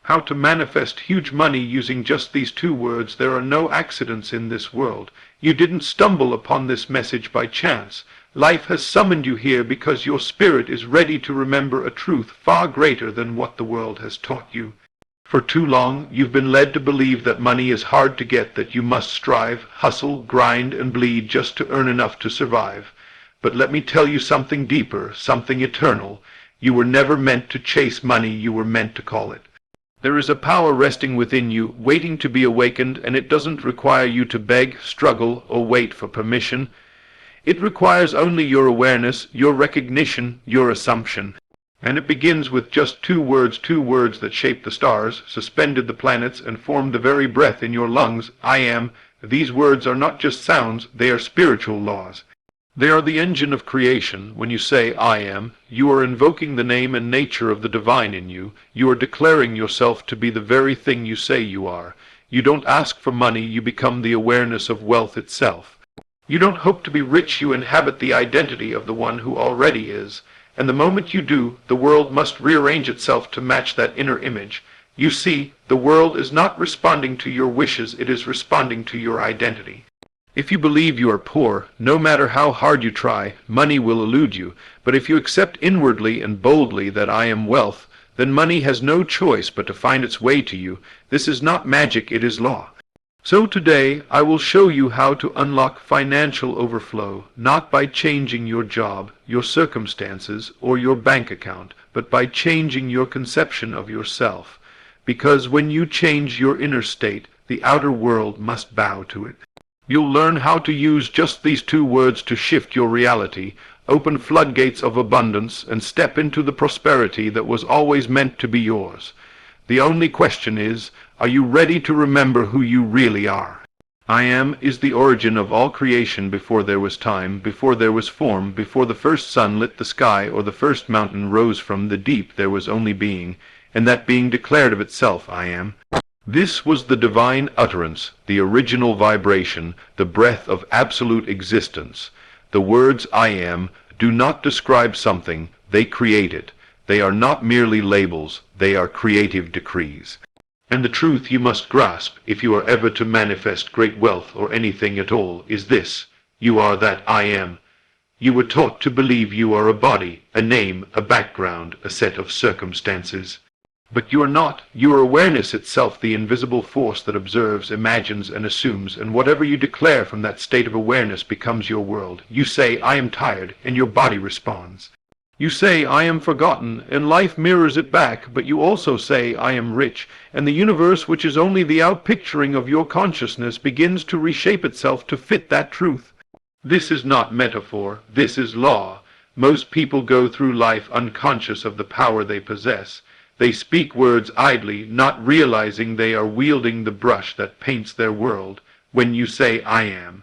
How to manifest huge money using just these two words. There are no accidents in this world. You didn't stumble upon this message by chance. Life has summoned you here because your spirit is ready to remember a truth far greater than what the world has taught you. For too long, you've been led to believe that money is hard to get, that you must strive, hustle, grind, and bleed just to earn enough to survive. But let me tell you something deeper, something eternal. You were never meant to chase money, you were meant to call it. There is a power resting within you, waiting to be awakened, and it doesn't require you to beg, struggle, or wait for permission. It requires only your awareness, your recognition, your assumption. And it begins with just two words that shaped the stars, suspended the planets, and formed the very breath in your lungs. I am. These words are not just sounds, they are spiritual laws. They are the engine of creation. When you say, I am, you are invoking the name and nature of the divine in you. You are declaring yourself to be the very thing you say you are. You don't ask for money, you become the awareness of wealth itself. You don't hope to be rich, you inhabit the identity of the one who already is. And the moment you do, the world must rearrange itself to match that inner image. You see, the world is not responding to your wishes, it is responding to your identity. If you believe you are poor, no matter how hard you try, money will elude you. But if you accept inwardly and boldly that I am wealth, then money has no choice but to find its way to you. This is not magic, it is law. So today, I will show you how to unlock financial overflow, not by changing your job, your circumstances, or your bank account, but by changing your conception of yourself. Because when you change your inner state, the outer world must bow to it. You'll learn how to use just these two words to shift your reality, open floodgates of abundance, and step into the prosperity that was always meant to be yours. The only question is, are you ready to remember who you really are? I am is the origin of all creation. Before there was time, before there was form, before the first sun lit the sky or the first mountain rose from the deep, there was only being, and that being declared of itself, I am. This was the divine utterance, the original vibration, the breath of absolute existence. The words I am do not describe something, they create it. They are not merely labels, they are creative decrees. And the truth you must grasp, if you are ever to manifest great wealth or anything at all, is this: you are that I am. You were taught to believe you are a body, a name, a background, a set of circumstances. But you are not. You are awareness itself, the invisible force that observes, imagines, and assumes, and whatever you declare from that state of awareness becomes your world. You say, I am tired, and your body responds. You say, I am forgotten, and life mirrors it back, but you also say, I am rich, and the universe, which is only the outpicturing of your consciousness, begins to reshape itself to fit that truth. This is not metaphor, this is law. Most people go through life unconscious of the power they possess. They speak words idly, not realizing they are wielding the brush that paints their world. When you say, I am,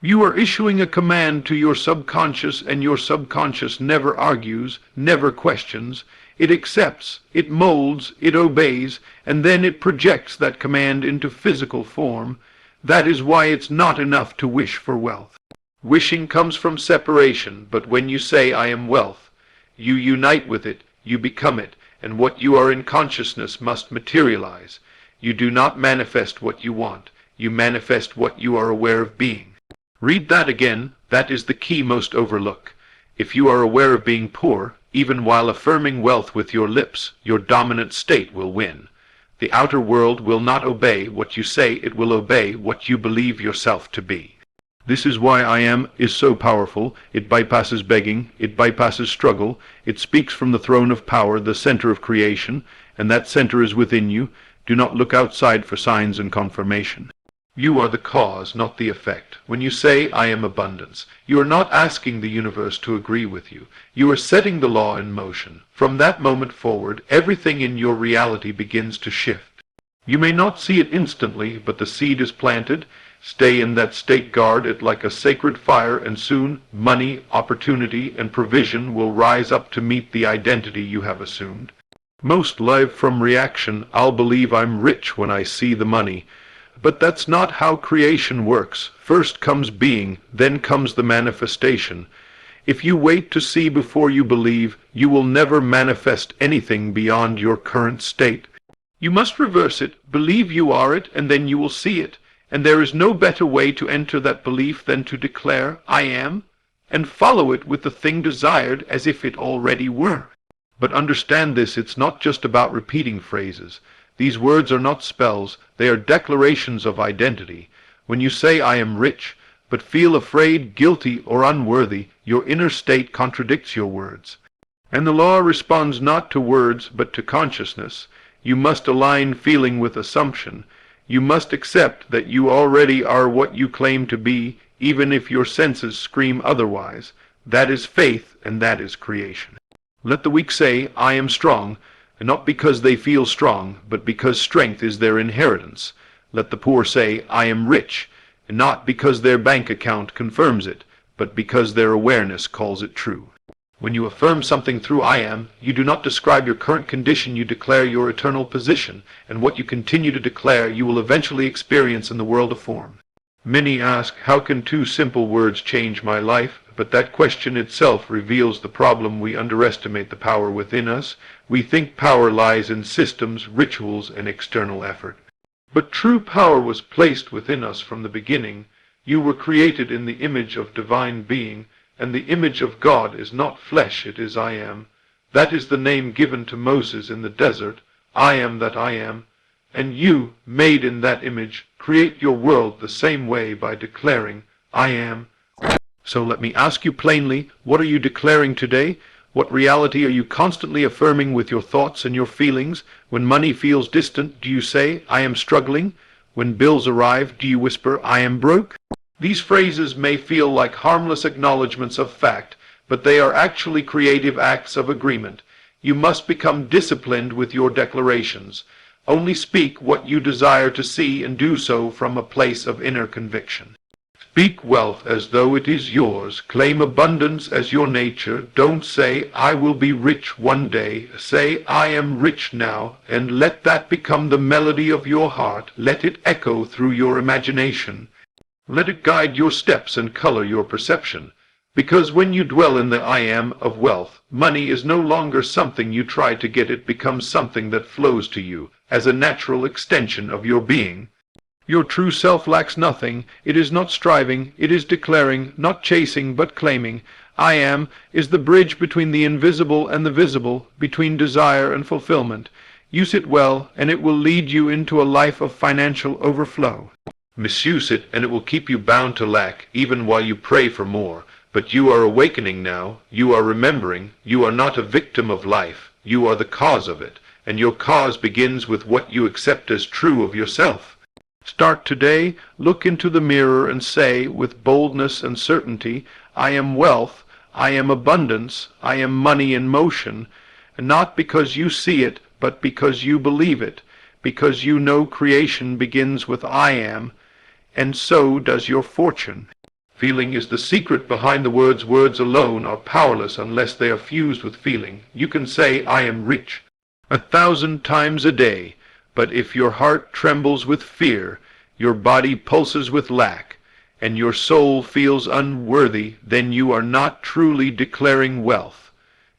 you are issuing a command to your subconscious, and your subconscious never argues, never questions. It accepts, it molds, it obeys, and then it projects that command into physical form. That is why it's not enough to wish for wealth. Wishing comes from separation, but when you say, I am wealth, you unite with it, you become it. And what you are in consciousness must materialize. You do not manifest what you want. You manifest what you are aware of being. Read that again. That is the key most overlooked. If you are aware of being poor, even while affirming wealth with your lips, your dominant state will win. The outer world will not obey what you say, it will obey what you believe yourself to be. This is why I am is so powerful. It bypasses begging, it bypasses struggle, it speaks from the throne of power, the center of creation, and that center is within you. Do not look outside for signs and confirmation. You are the cause, not the effect. When you say, I am abundance, you are not asking the universe to agree with you. You are setting the law in motion. From that moment forward, everything in your reality begins to shift. You may not see it instantly, but the seed is planted. Stay in that state, guard it like a sacred fire, and soon money, opportunity, and provision will rise up to meet the identity you have assumed. Most live from reaction. I'll believe I'm rich when I see the money. But that's not how creation works. First comes being, then comes the manifestation. If you wait to see before you believe, you will never manifest anything beyond your current state. You must reverse it, believe you are it, and then you will see it. And there is no better way to enter that belief than to declare, I am, and follow it with the thing desired as if it already were. But understand this, it's not just about repeating phrases. These words are not spells, they are declarations of identity. When you say, I am rich, but feel afraid, guilty, or unworthy, your inner state contradicts your words. And the law responds not to words, but to consciousness. You must align feeling with assumption. You must accept that you already are what you claim to be, even if your senses scream otherwise. That is faith, and that is creation. Let the weak say, I am strong, and not because they feel strong, but because strength is their inheritance. Let the poor say, I am rich, and not because their bank account confirms it, but because their awareness calls it true. When you affirm something through I am, you do not describe your current condition, you declare your eternal position, and what you continue to declare you will eventually experience in the world of form. Many ask, how can two simple words change my life? But that question itself reveals the problem. We underestimate the power within us. We think power lies in systems, rituals, and external effort. But true power was placed within us from the beginning. You were created in the image of divine being, and the image of God is not flesh, it is I am. That is the name given to Moses in the desert, I am that I am. And you, made in that image, create your world the same way by declaring, I am. So let me ask you plainly, what are you declaring today? What reality are you constantly affirming with your thoughts and your feelings? When money feels distant, do you say, I am struggling? When bills arrive, do you whisper, I am broke? These phrases may feel like harmless acknowledgments of fact, but they are actually creative acts of agreement. You must become disciplined with your declarations. Only speak what you desire to see and do so from a place of inner conviction. Speak wealth as though it is yours. Claim abundance as your nature. Don't say, I will be rich one day. Say, I am rich now, and let that become the melody of your heart. Let it echo through your imagination. Let it guide your steps and color your perception. Because when you dwell in the I am of wealth, money is no longer something you try to get, it becomes something that flows to you, as a natural extension of your being. Your true self lacks nothing. It is not striving, it is declaring, not chasing, but claiming. I am is the bridge between the invisible and the visible, between desire and fulfillment. Use it well, and it will lead you into a life of financial overflow. Misuse it, and it will keep you bound to lack, even while you pray for more. But you are awakening now, you are remembering, you are not a victim of life, you are the cause of it, and your cause begins with what you accept as true of yourself. Start today, look into the mirror and say, with boldness and certainty, I am wealth, I am abundance, I am money in motion, and not because you see it, but because you believe it, because you know creation begins with I am, and so does your fortune. Feeling is the secret behind the words. Words alone are powerless unless they are fused with feeling. You can say, I am rich, 1,000 times a day, but if your heart trembles with fear, your body pulses with lack, and your soul feels unworthy, then you are not truly declaring wealth.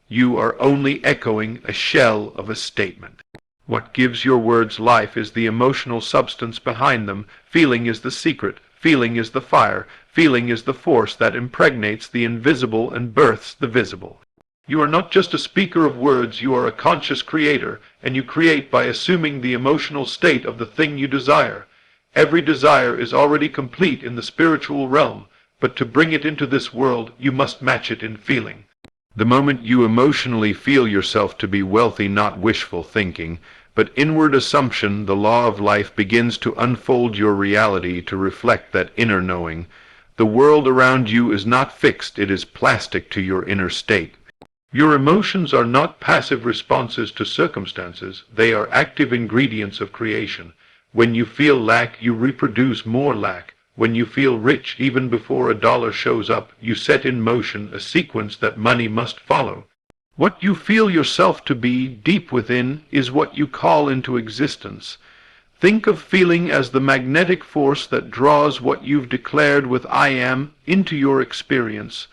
You are only echoing a shell of a statement. What gives your words life is the emotional substance behind them. Feeling is the secret. Feeling is the fire. Feeling is the force that impregnates the invisible and births the visible. You are not just a speaker of words, you are a conscious creator, and you create by assuming the emotional state of the thing you desire. Every desire is already complete in the spiritual realm, but to bring it into this world, you must match it in feeling. The moment you emotionally feel yourself to be wealthy, not wishful thinking, but inward assumption, the law of life begins to unfold your reality to reflect that inner knowing. The world around you is not fixed, it is plastic to your inner state. Your emotions are not passive responses to circumstances, they are active ingredients of creation. When you feel lack, you reproduce more lack. When you feel rich, even before a dollar shows up, you set in motion a sequence that money must follow. What you feel yourself to be deep within is what you call into existence. Think of feeling as the magnetic force that draws what you've declared with I am into your experience.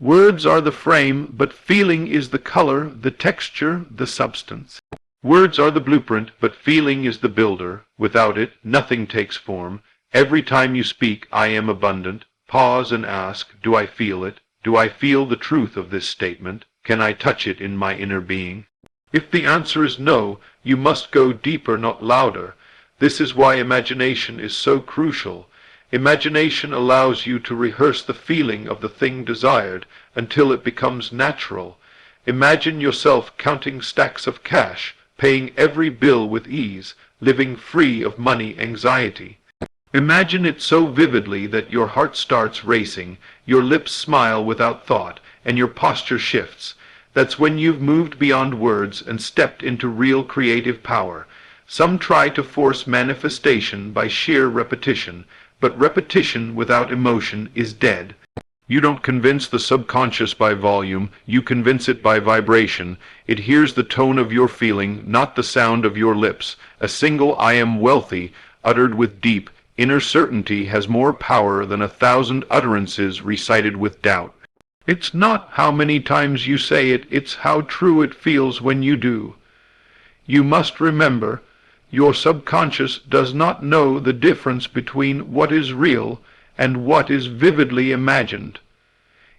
Words are the frame, but feeling is the color, the texture, the substance. Words are the blueprint, but feeling is the builder. Without it, nothing takes form. Every time you speak, I am abundant. Pause and ask, do I feel it? Do I feel the truth of this statement? Can I touch it in my inner being? If the answer is no, you must go deeper, not louder. This is why imagination is so crucial. Imagination allows you to rehearse the feeling of the thing desired until it becomes natural. Imagine yourself counting stacks of cash, paying every bill with ease, living free of money anxiety. Imagine it so vividly that your heart starts racing, your lips smile without thought, and your posture shifts. That's when you've moved beyond words and stepped into real creative power. Some try to force manifestation by sheer repetition, but repetition without emotion is dead. You don't convince the subconscious by volume, you convince it by vibration. It hears the tone of your feeling, not the sound of your lips. A single "I am wealthy," uttered with deep, inner certainty has more power than 1,000 utterances recited with doubt. It's not how many times you say it, it's how true it feels when you do. You must remember, your subconscious does not know the difference between what is real and what is vividly imagined.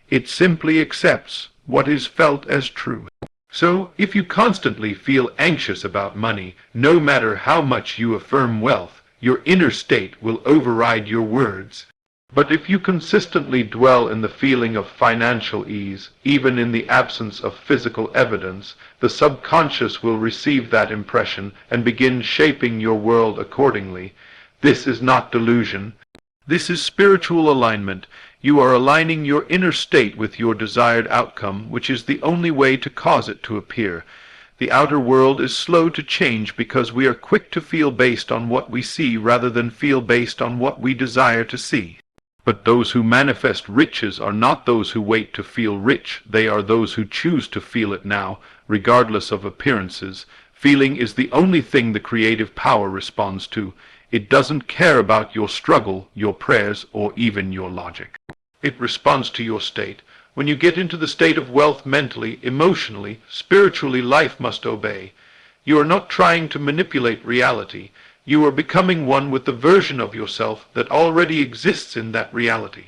It simply accepts what is felt as true. So, if you constantly feel anxious about money, no matter how much you affirm wealth, your inner state will override your words. But if you consistently dwell in the feeling of financial ease, even in the absence of physical evidence, the subconscious will receive that impression and begin shaping your world accordingly. This is not delusion. This is spiritual alignment. You are aligning your inner state with your desired outcome, which is the only way to cause it to appear. The outer world is slow to change because we are quick to feel based on what we see rather than feel based on what we desire to see. But those who manifest riches are not those who wait to feel rich. They are those who choose to feel it now, regardless of appearances. Feeling is the only thing the creative power responds to. It doesn't care about your struggle, your prayers, or even your logic. It responds to your state. When you get into the state of wealth mentally, emotionally, spiritually, life must obey. You are not trying to manipulate reality. You are becoming one with the version of yourself that already exists in that reality.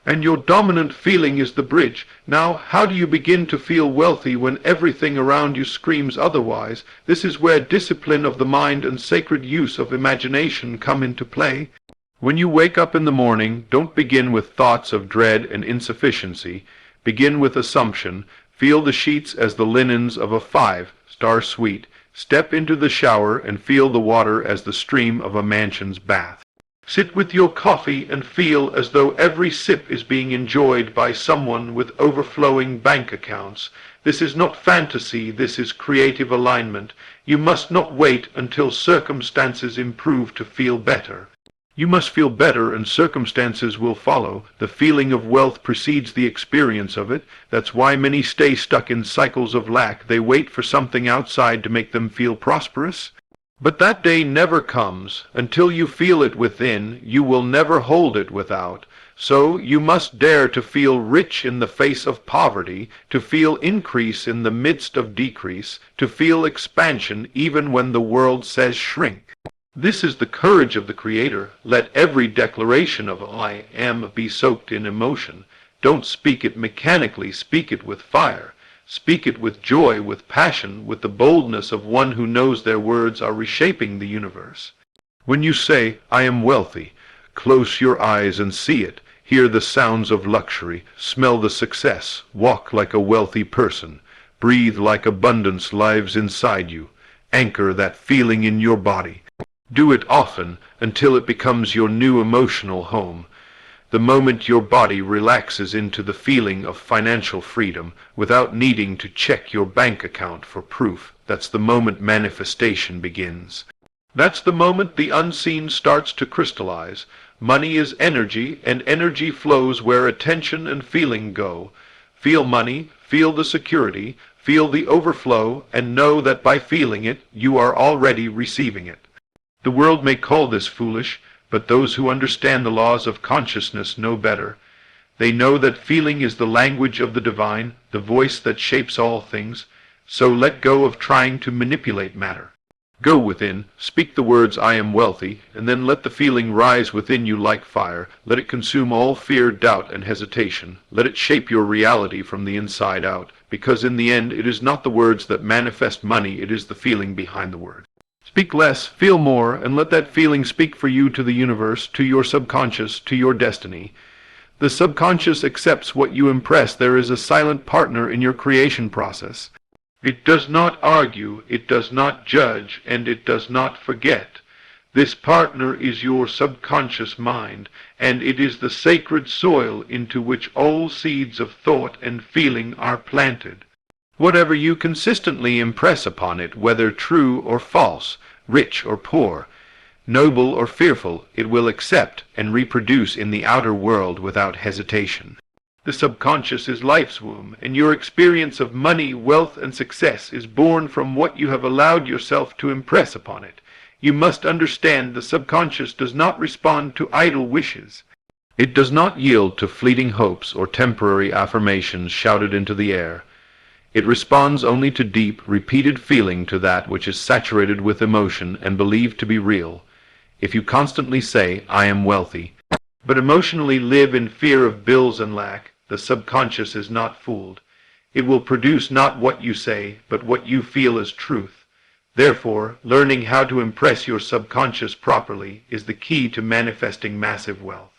And your dominant feeling is the bridge. Now, how do you begin to feel wealthy when everything around you screams otherwise? This is where discipline of the mind and sacred use of imagination come into play. When you wake up in the morning, don't begin with thoughts of dread and insufficiency. Begin with assumption. Feel the sheets as the linens of a 5-star suite. Step into the shower and feel the water as the stream of a mansion's bath. Sit with your coffee and feel as though every sip is being enjoyed by someone with overflowing bank accounts. This is not fantasy, this is creative alignment. You must not wait until circumstances improve to feel better. You must feel better and circumstances will follow. The feeling of wealth precedes the experience of it. That's why many stay stuck in cycles of lack. They wait for something outside to make them feel prosperous. But that day never comes. Until you feel it within, you will never hold it without. So you must dare to feel rich in the face of poverty, to feel increase in the midst of decrease, to feel expansion even when the world says shrink. This is the courage of the Creator. Let every declaration of I am be soaked in emotion. Don't speak it mechanically, speak it with fire. Speak it with joy, with passion, with the boldness of one who knows their words are reshaping the universe. When you say, I am wealthy, close your eyes and see it. Hear the sounds of luxury, smell the success, walk like a wealthy person, breathe like abundance lives inside you. Anchor that feeling in your body. Do it often until it becomes your new emotional home. The moment your body relaxes into the feeling of financial freedom without needing to check your bank account for proof, that's the moment manifestation begins. That's the moment the unseen starts to crystallize. Money is energy, and energy flows where attention and feeling go. Feel money, feel the security, feel the overflow, and know that by feeling it, you are already receiving it. The world may call this foolish, but those who understand the laws of consciousness know better. They know that feeling is the language of the divine, the voice that shapes all things. So let go of trying to manipulate matter. Go within, speak the words "I am wealthy," and then let the feeling rise within you like fire. Let it consume all fear, doubt, and hesitation. Let it shape your reality from the inside out, because in the end it is not the words that manifest money, it is the feeling behind the word. Speak less, feel more, and let that feeling speak for you to the universe, to your subconscious, to your destiny. The subconscious accepts what you impress. There is a silent partner in your creation process. It does not argue, it does not judge, and it does not forget. This partner is your subconscious mind, and it is the sacred soil into which all seeds of thought and feeling are planted. Whatever you consistently impress upon it, whether true or false, rich or poor, noble or fearful, it will accept and reproduce in the outer world without hesitation. The subconscious is life's womb, and your experience of money, wealth, and success is born from what you have allowed yourself to impress upon it. You must understand the subconscious does not respond to idle wishes. It does not yield to fleeting hopes or temporary affirmations shouted into the air. It responds only to deep, repeated feeling, to that which is saturated with emotion and believed to be real. If you constantly say, "I am wealthy," but emotionally live in fear of bills and lack, the subconscious is not fooled. It will produce not what you say, but what you feel as truth. Therefore, learning how to impress your subconscious properly is the key to manifesting massive wealth.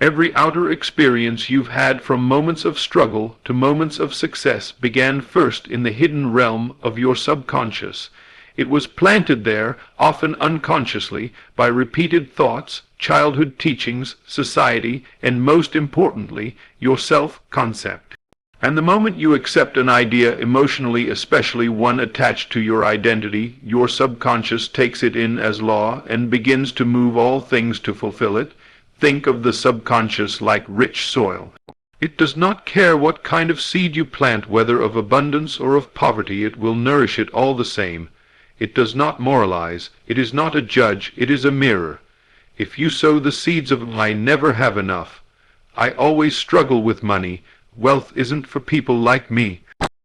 Every outer experience you've had, from moments of struggle to moments of success, began first in the hidden realm of your subconscious. It was planted there, often unconsciously, by repeated thoughts, childhood teachings, society, and most importantly, your self-concept. And the moment you accept an idea emotionally, especially one attached to your identity, your subconscious takes it in as law and begins to move all things to fulfill it. Think of the subconscious like rich soil. It does not care what kind of seed you plant, whether of abundance or of poverty, it will nourish it all the same. It does not moralize, it is not a judge, it is a mirror. If you sow the seeds of "I never have enough," "I always struggle with money," "wealth isn't for people like me,"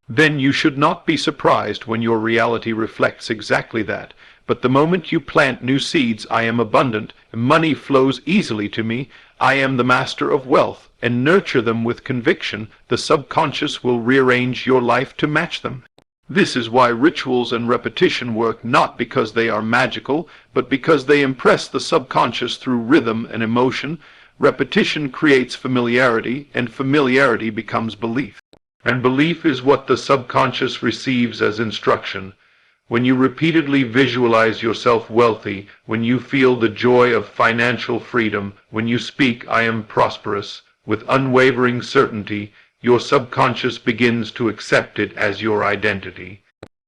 then you should not be surprised when your reality reflects exactly that. But the moment you plant new seeds, "I am abundant, money flows easily to me, I am the master of wealth," and nurture them with conviction, the subconscious will rearrange your life to match them. This is why rituals and repetition work, not because they are magical, but because they impress the subconscious through rhythm and emotion. Repetition creates familiarity, and familiarity becomes belief. And belief is what the subconscious receives as instruction. When you repeatedly visualize yourself wealthy, when you feel the joy of financial freedom, when you speak "I am prosperous" with unwavering certainty, your subconscious begins to accept it as your identity.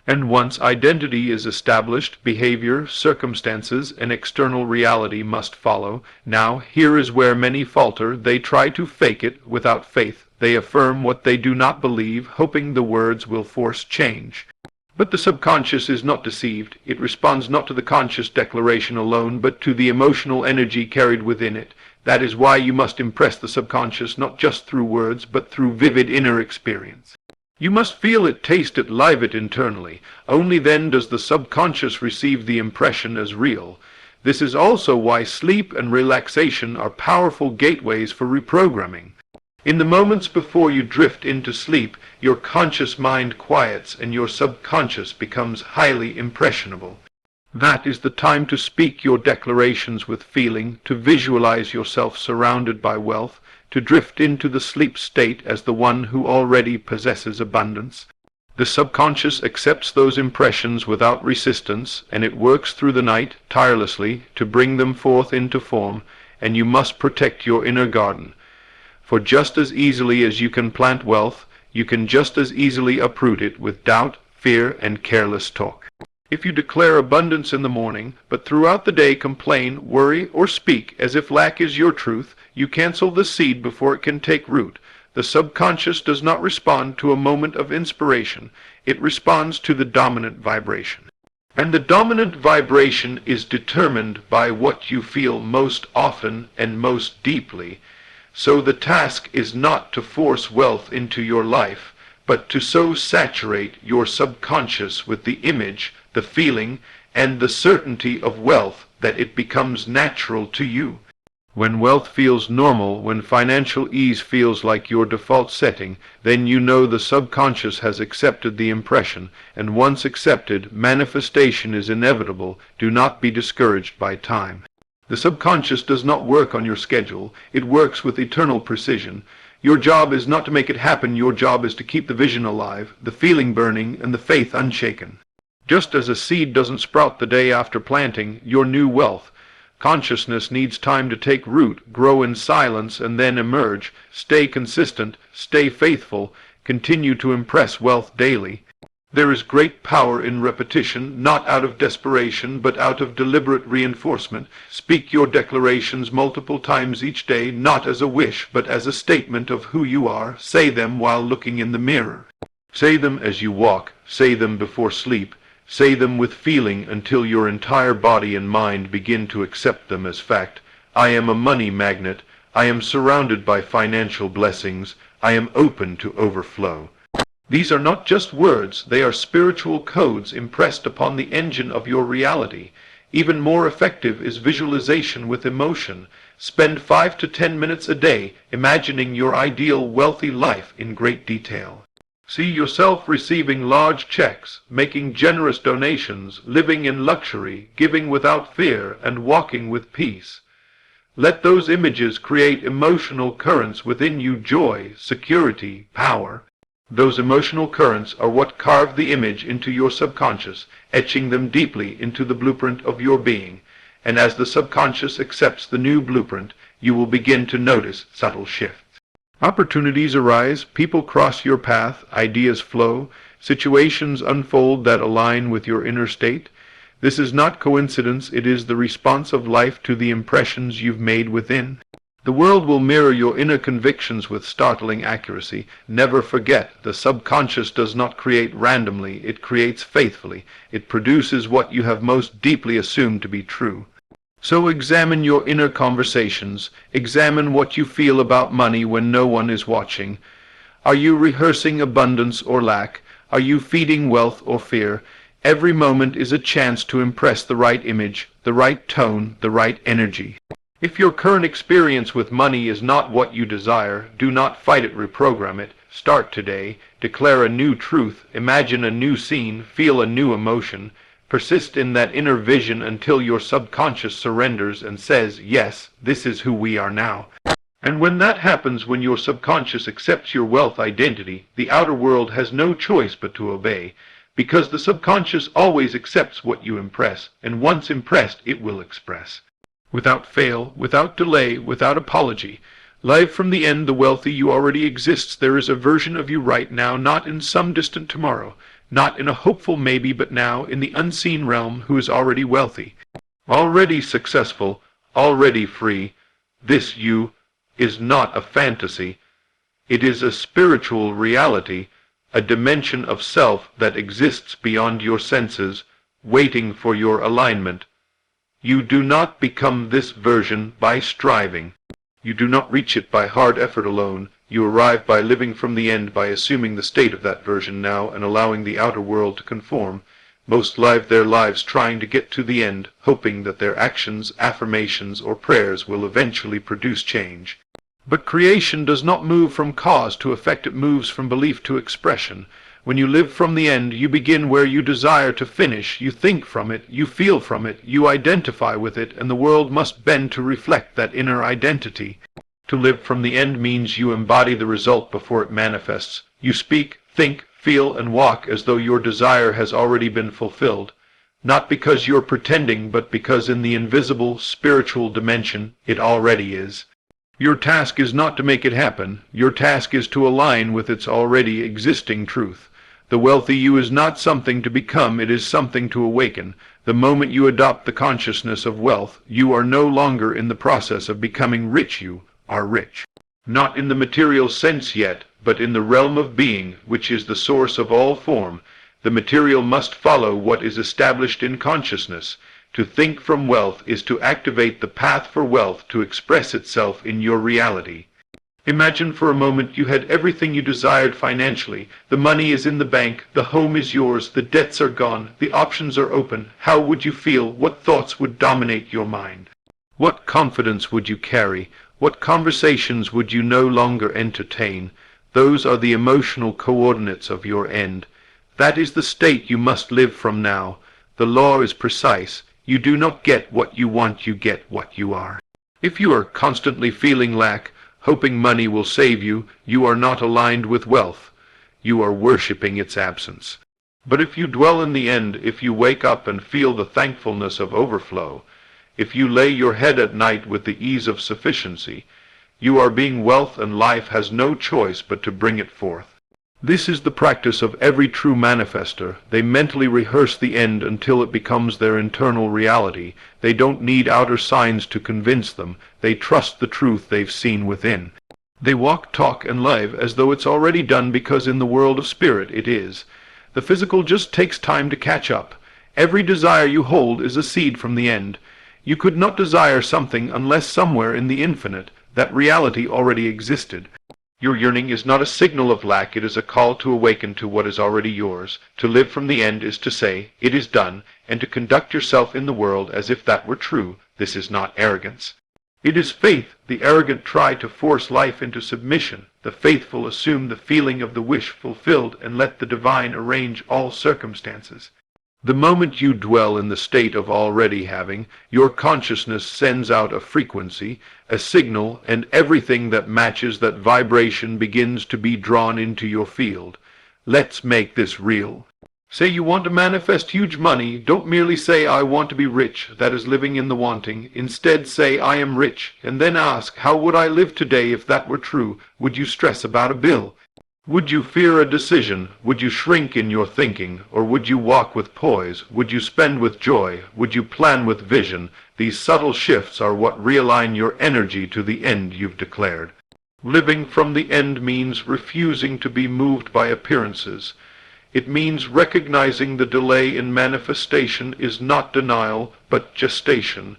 And once identity is established, behavior, circumstances, and external reality must follow. Now, here is where many falter. They try to fake it without faith. They affirm what they do not believe, hoping the words will force change. But the subconscious is not deceived. It responds not to the conscious declaration alone, but to the emotional energy carried within it. That is why you must impress the subconscious not just through words, but through vivid inner experience. You must feel it, taste it, live it internally. Only then does the subconscious receive the impression as real. This is also why sleep and relaxation are powerful gateways for reprogramming. In the moments before you drift into sleep, your conscious mind quiets and your subconscious becomes highly impressionable. That is the time to speak your declarations with feeling, to visualize yourself surrounded by wealth, to drift into the sleep state as the one who already possesses abundance. The subconscious accepts those impressions without resistance, and it works through the night tirelessly to bring them forth into form, and you must protect your inner garden. For just as easily as you can plant wealth, you can just as easily uproot it with doubt, fear, and careless talk. If you declare abundance in the morning, but throughout the day complain, worry, or speak as if lack is your truth, you cancel the seed before it can take root. The subconscious does not respond to a moment of inspiration. It responds to the dominant vibration. And the dominant vibration is determined by what you feel most often and most deeply. So the task is not to force wealth into your life, but to so saturate your subconscious with the image, the feeling, and the certainty of wealth that it becomes natural to you. When wealth feels normal, when financial ease feels like your default setting, then you know the subconscious has accepted the impression, and once accepted, manifestation is inevitable. Do not be discouraged by time. The subconscious does not work on your schedule. It works with eternal precision. Your job is not to make it happen. Your job is to keep the vision alive, the feeling burning, and the faith unshaken. Just as a seed doesn't sprout the day after planting, your new wealth consciousness needs time to take root, grow in silence, and then emerge. Stay consistent, stay faithful, continue to impress wealth daily. There is great power in repetition, not out of desperation, but out of deliberate reinforcement. Speak your declarations multiple times each day, not as a wish, but as a statement of who you are. Say them while looking in the mirror. Say them as you walk. Say them before sleep. Say them with feeling until your entire body and mind begin to accept them as fact. I am a money magnet. I am surrounded by financial blessings. I am open to overflow. These are not just words, they are spiritual codes impressed upon the engine of your reality. Even more effective is visualization with emotion. Spend 5 to 10 minutes a day imagining your ideal wealthy life in great detail. See yourself receiving large checks, making generous donations, living in luxury, giving without fear, and walking with peace. Let those images create emotional currents within you: joy, security, power. Those emotional currents are what carve the image into your subconscious, etching them deeply into the blueprint of your being. And as the subconscious accepts the new blueprint, you will begin to notice subtle shifts. Opportunities arise, people cross your path, ideas flow, situations unfold that align with your inner state. This is not coincidence, it is the response of life to the impressions you've made within. The world will mirror your inner convictions with startling accuracy. Never forget, the subconscious does not create randomly, it creates faithfully. It produces what you have most deeply assumed to be true. So examine your inner conversations. Examine what you feel about money when no one is watching. Are you rehearsing abundance or lack? Are you feeding wealth or fear? Every moment is a chance to impress the right image, the right tone, the right energy. If your current experience with money is not what you desire, do not fight it, reprogram it. Start today. Declare a new truth. Imagine a new scene. Feel a new emotion. Persist in that inner vision until your subconscious surrenders and says, yes, this is who we are now. And when that happens, when your subconscious accepts your wealth identity, the outer world has no choice but to obey, because the subconscious always accepts what you impress, and once impressed, it will express. Without fail, without delay, without apology. Live from the end the wealthy you already exists. There is a version of you right now, not in some distant tomorrow. Not in a hopeful maybe, but now in the unseen realm, who is already wealthy, already successful, already free. This you is not a fantasy. It is a spiritual reality, a dimension of self that exists beyond your senses, waiting for your alignment. You do not become this version by striving. You do not reach it by hard effort alone. You arrive by living from the end, by assuming the state of that version now and allowing the outer world to conform. Most live their lives trying to get to the end, hoping that their actions, affirmations, or prayers will eventually produce change. But creation does not move from cause to effect, it moves from belief to expression. When you live from the end, you begin where you desire to finish. You think from it, you feel from it, you identify with it, and the world must bend to reflect that inner identity. To live from the end means you embody the result before it manifests. You speak, think, feel, and walk as though your desire has already been fulfilled. Not because you're pretending, but because in the invisible, spiritual dimension, it already is. Your task is not to make it happen. Your task is to align with its already existing truth. The wealthy you is not something to become, it is something to awaken. The moment you adopt the consciousness of wealth, you are no longer in the process of becoming rich. You are rich. Not in the material sense yet, but in the realm of being, which is the source of all form. The material must follow what is established in consciousness. To think from wealth is to activate the path for wealth to express itself in your reality. Imagine for a moment you had everything you desired financially. The money is in the bank, the home is yours, the debts are gone, the options are open. How would you feel? What thoughts would dominate your mind? What confidence would you carry? What conversations would you no longer entertain? Those are the emotional coordinates of your end. That is the state you must live from now. The law is precise. You do not get what you want, you get what you are. If you are constantly feeling lack, hoping money will save you, you are not aligned with wealth. You are worshipping its absence. But if you dwell in the end, if you wake up and feel the thankfulness of overflow, if you lay your head at night with the ease of sufficiency, you are being wealth, and life has no choice but to bring it forth. This is the practice of every true manifester. They mentally rehearse the end until it becomes their internal reality. They don't need outer signs to convince them. They trust the truth they've seen within. They walk, talk, and live as though it's already done, because in the world of spirit it is. The physical just takes time to catch up. Every desire you hold is a seed from the end. You could not desire something unless somewhere in the infinite that reality already existed. Your yearning is not a signal of lack, it is a call to awaken to what is already yours. To live from the end is to say, "It is done," and to conduct yourself in the world as if that were true. This is not arrogance. It is faith. The arrogant try to force life into submission. The faithful assume the feeling of the wish fulfilled and let the divine arrange all circumstances. The moment you dwell in the state of already having, your consciousness sends out a frequency, a signal, and everything that matches that vibration begins to be drawn into your field. Let's make this real. Say you want to manifest huge money. Don't merely say, "I want to be rich." That is living in the wanting. Instead say, "I am rich," and then ask, "How would I live today if that were true?" Would you stress about a bill? Would you fear a decision? Would you shrink in your thinking? Or would you walk with poise? Would you spend with joy? Would you plan with vision? These subtle shifts are what realign your energy to the end you've declared. Living from the end means refusing to be moved by appearances. It means recognizing the delay in manifestation is not denial, but gestation.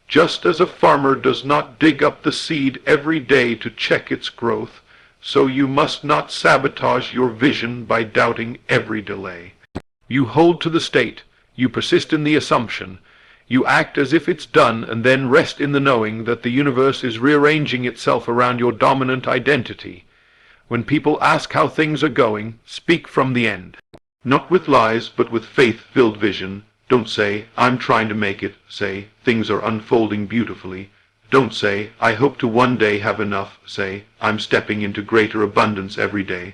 Just as a farmer does not dig up the seed every day to check its growth, so you must not sabotage your vision by doubting every delay. You hold to the state. You persist in the assumption. You act as if it's done, and then rest in the knowing that the universe is rearranging itself around your dominant identity. When people ask how things are going, speak from the end. Not with lies, but with faith-filled vision. Don't say, "I'm trying to make it." Say, "Things are unfolding beautifully." Don't say, "I hope to one day have enough." Say, "I'm stepping into greater abundance every day."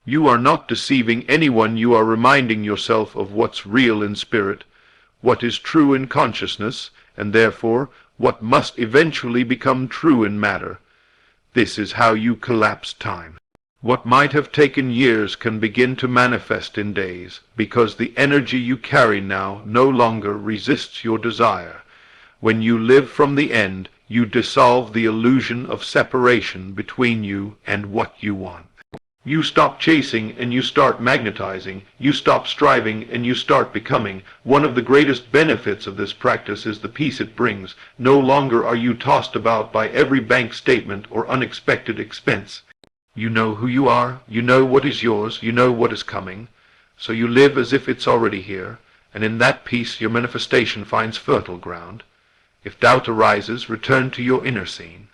You are not deceiving anyone. You are reminding yourself of what's real in spirit, what is true in consciousness, and therefore what must eventually become true in matter. This is how you collapse time. What might have taken years can begin to manifest in days, because the energy you carry now no longer resists your desire. When you live from the end, you dissolve the illusion of separation between you and what you want. You stop chasing and you start magnetizing. You stop striving and you start becoming. One of the greatest benefits of this practice is the peace it brings. No longer are you tossed about by every bank statement or unexpected expense. You know who you are. You know what is yours. You know what is coming. So you live as if it's already here, and in that peace your manifestation finds fertile ground. If doubt arises, return to your inner scene.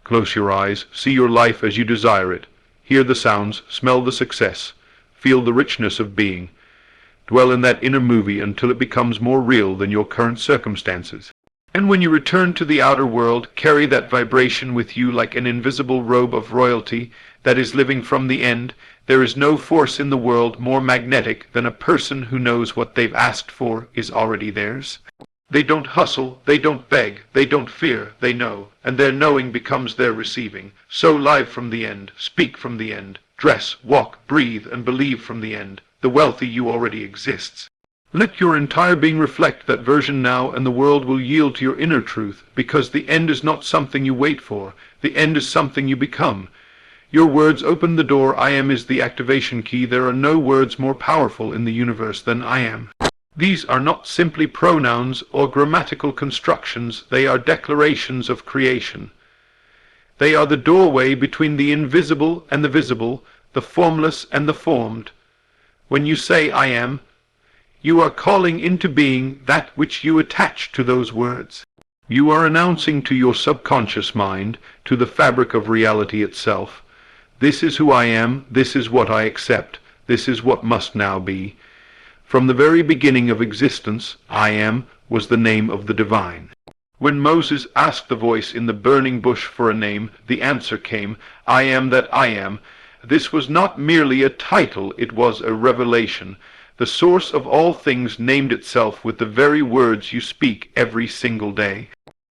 Close your eyes, see your life as you desire it. Hear the sounds, smell the success, feel the richness of being. Dwell in that inner movie until it becomes more real than your current circumstances. And when you return to the outer world, carry that vibration with you like an invisible robe of royalty that is living from the end. There is no force in the world more magnetic than a person who knows what they've asked for is already theirs. They don't hustle, they don't beg, they don't fear, they know, and their knowing becomes their receiving. So live from the end, speak from the end, dress, walk, breathe, and believe from the end. The wealthy you already exists. Let your entire being reflect that version now, and the world will yield to your inner truth, because the end is not something you wait for. The end is something you become. Your words open the door. I am is the activation key. There are no words more powerful in the universe than I am. These are not simply pronouns or grammatical constructions. They are declarations of creation. They are the doorway between the invisible and the visible, the formless and the formed. When you say I am, you are calling into being that which you attach to those words. You are announcing to your subconscious mind, to the fabric of reality itself, this is who I am, this is what I accept, this is what must now be. From the very beginning of existence, I am was the name of the divine. When Moses asked the voice in the burning bush for a name, the answer came, I am that I am. This was not merely a title, it was a revelation. The source of all things named itself with the very words you speak every single day.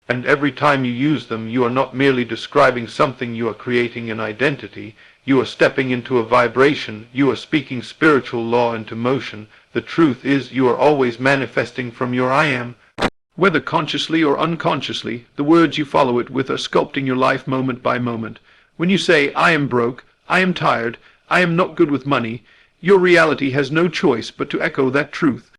And every time you use them, you are not merely describing something, you are creating an identity. You are stepping into a vibration. You are speaking spiritual law into motion. The truth is, you are always manifesting from your I am. Whether consciously or unconsciously, the words you follow it with are sculpting your life moment by moment. When you say, I am broke, I am tired, I am not good with money, your reality has no choice but to echo that truth.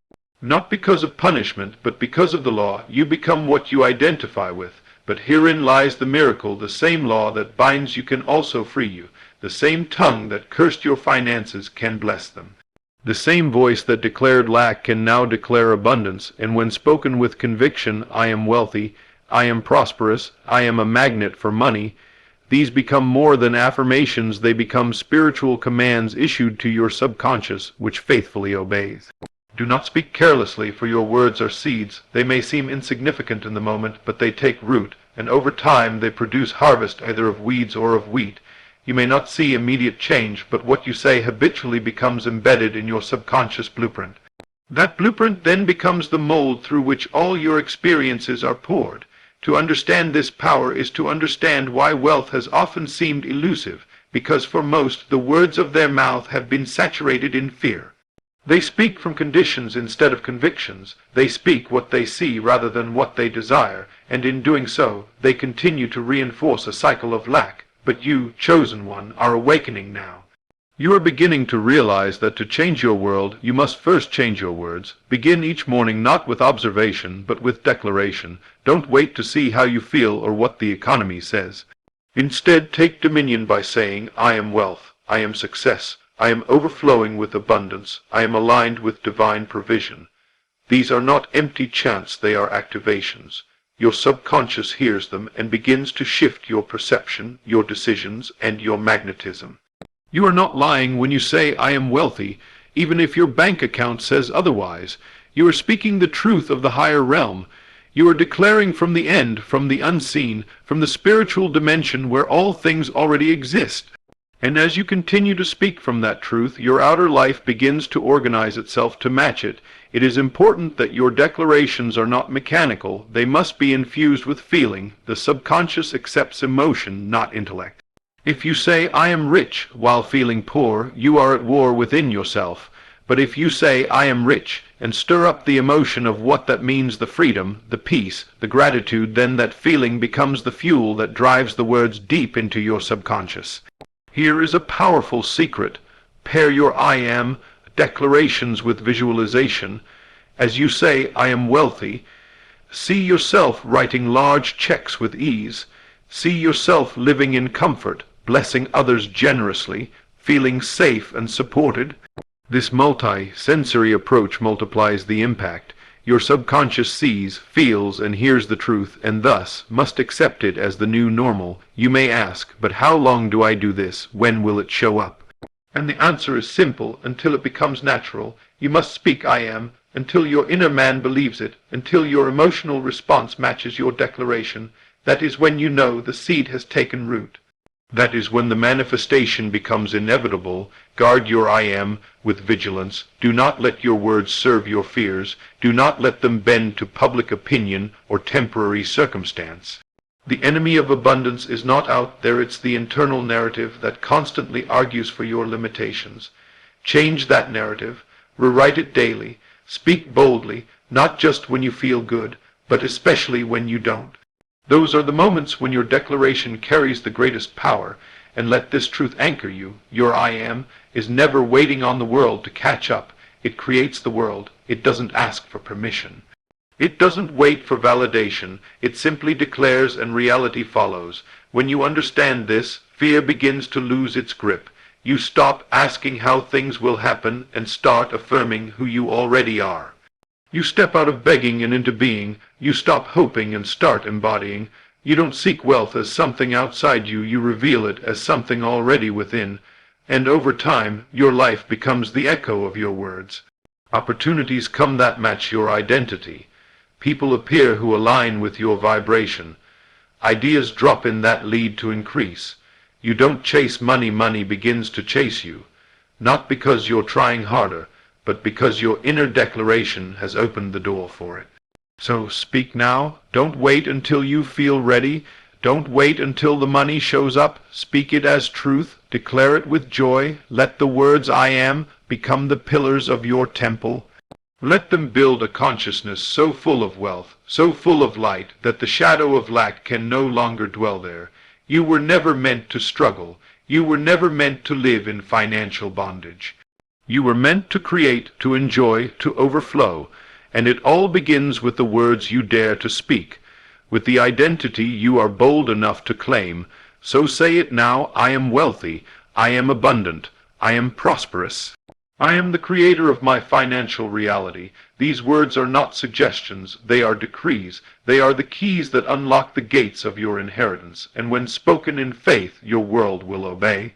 Not because of punishment, but because of the law, you become what you identify with. But herein lies the miracle. The same law that binds you can also free you. The same tongue that cursed your finances can bless them. The same voice that declared lack can now declare abundance, and when spoken with conviction, I am wealthy, I am prosperous, I am a magnet for money, these become more than affirmations, they become spiritual commands issued to your subconscious, which faithfully obeys. Do not speak carelessly, for your words are seeds. They may seem insignificant in the moment, but they take root, and over time they produce harvest either of weeds or of wheat. You may not see immediate change, but what you say habitually becomes embedded in your subconscious blueprint. That blueprint then becomes the mold through which all your experiences are poured. To understand this power is to understand why wealth has often seemed elusive, because for most the words of their mouth have been saturated in fear. They speak from conditions instead of convictions. They speak what they see rather than what they desire, and in doing so, they continue to reinforce a cycle of lack. But you, chosen one, are awakening now. You are beginning to realize that to change your world, you must first change your words. Begin each morning not with observation, but with declaration. Don't wait to see how you feel or what the economy says. Instead, take dominion by saying, I am wealth, I am success, I am overflowing with abundance, I am aligned with divine provision. These are not empty chants, they are activations. Your subconscious hears them and begins to shift your perception, your decisions, and your magnetism. You are not lying when you say, I am wealthy, even if your bank account says otherwise. You are speaking the truth of the higher realm. You are declaring from the end, from the unseen, from the spiritual dimension where all things already exist. And as you continue to speak from that truth, your outer life begins to organize itself to match it. It is important that your declarations are not mechanical. They must be infused with feeling. The subconscious accepts emotion, not intellect. If you say, I am rich, while feeling poor, you are at war within yourself. But if you say, I am rich, and stir up the emotion of what that means, the freedom, the peace, the gratitude, then that feeling becomes the fuel that drives the words deep into your subconscious. Here is a powerful secret. Pair your I am declarations with visualization. As you say, I am wealthy, see yourself writing large checks with ease. See yourself living in comfort, blessing others generously, feeling safe and supported. This multi-sensory approach multiplies the impact. Your subconscious sees, feels, and hears the truth, and thus must accept it as the new normal. You may ask, but how long do I do this? When will it show up? And the answer is simple: until it becomes natural. You must speak I am, until your inner man believes it, until your emotional response matches your declaration. That is when you know the seed has taken root. That is when the manifestation becomes inevitable. Guard your I am with vigilance. Do not let your words serve your fears. Do not let them bend to public opinion or temporary circumstance. The enemy of abundance is not out there, it's the internal narrative that constantly argues for your limitations. Change that narrative. Rewrite it daily. Speak boldly, not just when you feel good, but especially when you don't. Those are the moments when your declaration carries the greatest power, and let this truth anchor you. Your I am is never waiting on the world to catch up. It creates the world. It doesn't ask for permission. It doesn't wait for validation, it simply declares and reality follows. When you understand this, fear begins to lose its grip. You stop asking how things will happen and start affirming who you already are. You step out of begging and into being. You stop hoping and start embodying. You don't seek wealth as something outside you, you reveal it as something already within. And over time, your life becomes the echo of your words. Opportunities come that match your identity. People appear who align with your vibration. Ideas drop in that lead to increase. You don't chase money, money begins to chase you. Not because you're trying harder, but because your inner declaration has opened the door for it. So speak now. Don't wait until you feel ready. Don't wait until the money shows up. Speak it as truth. Declare it with joy. Let the words I am become the pillars of your temple. Let them build a consciousness so full of wealth, so full of light, that the shadow of lack can no longer dwell there. You were never meant to struggle. You were never meant to live in financial bondage. You were meant to create, to enjoy, to overflow. And it all begins with the words you dare to speak, with the identity you are bold enough to claim. So say it now: I am wealthy, I am abundant, I am prosperous. I am the creator of my financial reality. These words are not suggestions, they are decrees. They are the keys that unlock the gates of your inheritance, and when spoken in faith, your world will obey.